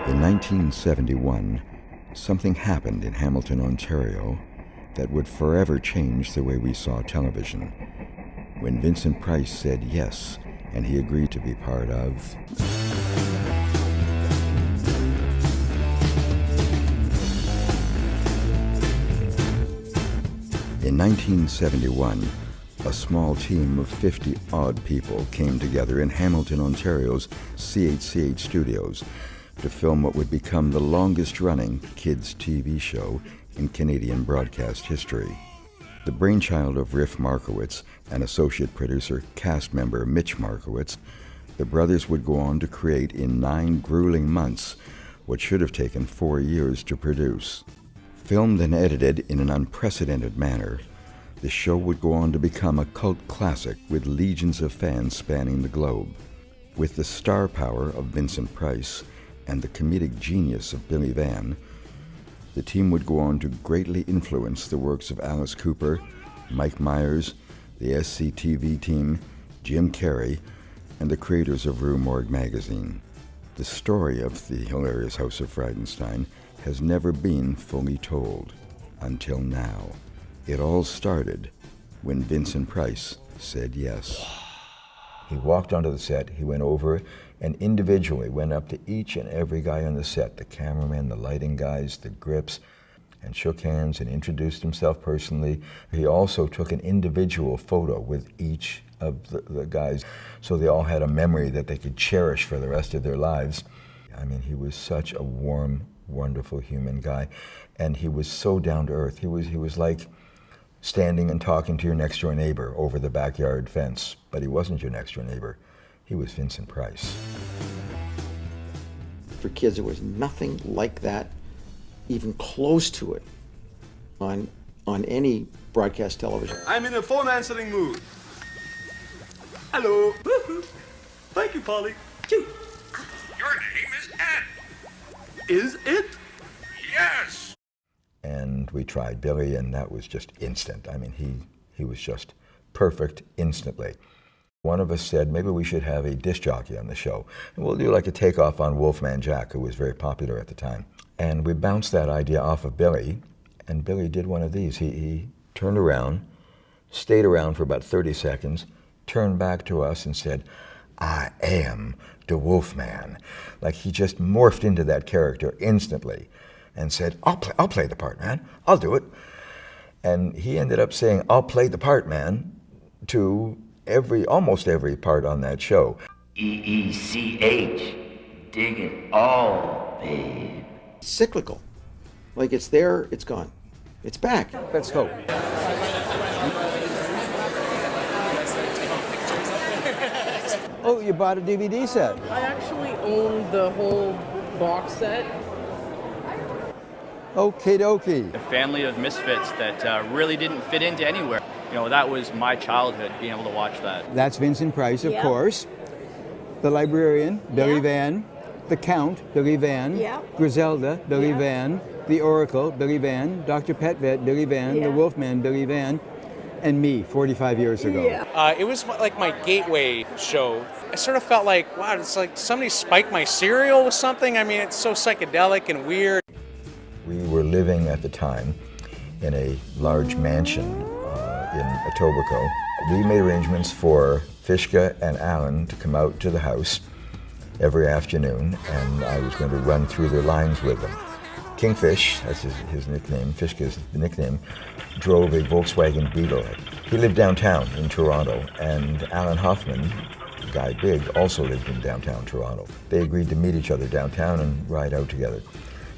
In 1971, something happened in Hamilton, Ontario that would forever change the way we saw television. When Vincent Price said yes, and he agreed to be part of In 1971, a small team of 50-odd people came together in Hamilton, Ontario's CHCH studios to film what would become the longest-running kids' TV show in Canadian broadcast history. The brainchild of Riff Markowitz and associate producer cast member Mitch Markowitz, the brothers would go on to create in 9 grueling months what should have taken 4 years to produce. Filmed and edited in an unprecedented manner, the show would go on to become a cult classic with legions of fans spanning the globe. With the star power of Vincent Price and the comedic genius of Billy Van, the team would go on to greatly influence the works of Alice Cooper, Mike Myers, the SCTV team, Jim Carrey, and the creators of Rue Morgue magazine. The story of the hilarious House of Frightenstein has never been fully told until now. It all started when Vincent Price said yes. He walked onto the set, he went over and individually went up to each and every guy on the set, the cameramen, the lighting guys, the grips, and shook hands and introduced himself personally. He also took an individual photo with each of the guys, so they all had a memory that they could cherish for the rest of their lives. I mean, he was such a warm, wonderful human guy, and he was so down to earth. He was like standing and talking to your next door neighbor over the backyard fence, but he wasn't your next door neighbor. He was Vincent Price. For kids, there was nothing like that, even close to it, on any broadcast television. I'm in a phone answering mood. Hello. Thank you, Polly. Your name is Ed. Is it? Yes. And we tried Billy, and that was just instant. I mean, he was just perfect instantly. One of us said, maybe we should have a disc jockey on the show. And we'll do like a takeoff on Wolfman Jack, who was very popular at the time. And we bounced that idea off of Billy, and Billy did one of these. He turned around, stayed around for about 30 seconds, turned back to us and said, I am the Wolfman. Like he just morphed into that character instantly and said, I'll play the part, man. I'll do it. And he ended up saying, I'll play the part, man, to almost every part on that show. EECH, dig it all, babe. Cyclical. Like it's there, it's gone. It's back. Let's go. Oh, you bought a DVD set. I actually own the whole box set. Okie dokie. A family of misfits that really didn't fit into anywhere. You know, that was my childhood, being able to watch that. That's Vincent Price, of course. The librarian, Billy Van. The Count, Billy Van. Griselda, Billy Van. The Oracle, Billy Van. Dr. Petvet, Billy Van. The Wolfman, Billy Van. And me, 45 years ago. It was like my gateway show. I sort of felt like, wow, it's like somebody spiked my cereal with something. I mean, it's so psychedelic and weird. We were living at the time in a large mansion in Etobicoke. We made arrangements for Fishka and Alan to come out to the house every afternoon, and I was going to run through their lines with them. Kingfish, that's his nickname, Fishka's nickname, drove a Volkswagen Beetle. He lived downtown in Toronto, and Alan Hoffman, Guy Big, also lived in downtown Toronto. They agreed to meet each other downtown and ride out together.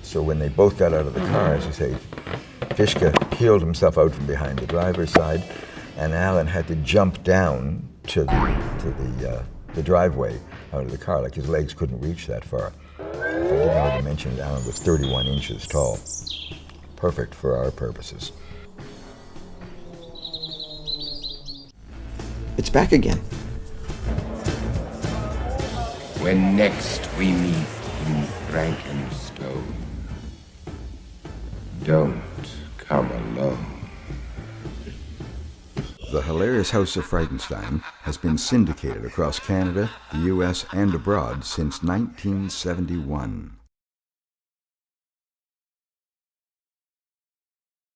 So when they both got out of the car, as you say, Fishka peeled himself out from behind the driver's side, and Alan had to jump down to the driveway out of the car, like his legs couldn't reach that far. I didn't already mention that Alan was 31 inches tall. Perfect for our purposes. It's back again. When next we meet in Frankenstone, don't come alone. The hilarious House of Frightenstein has been syndicated across Canada, the US, and abroad since 1971.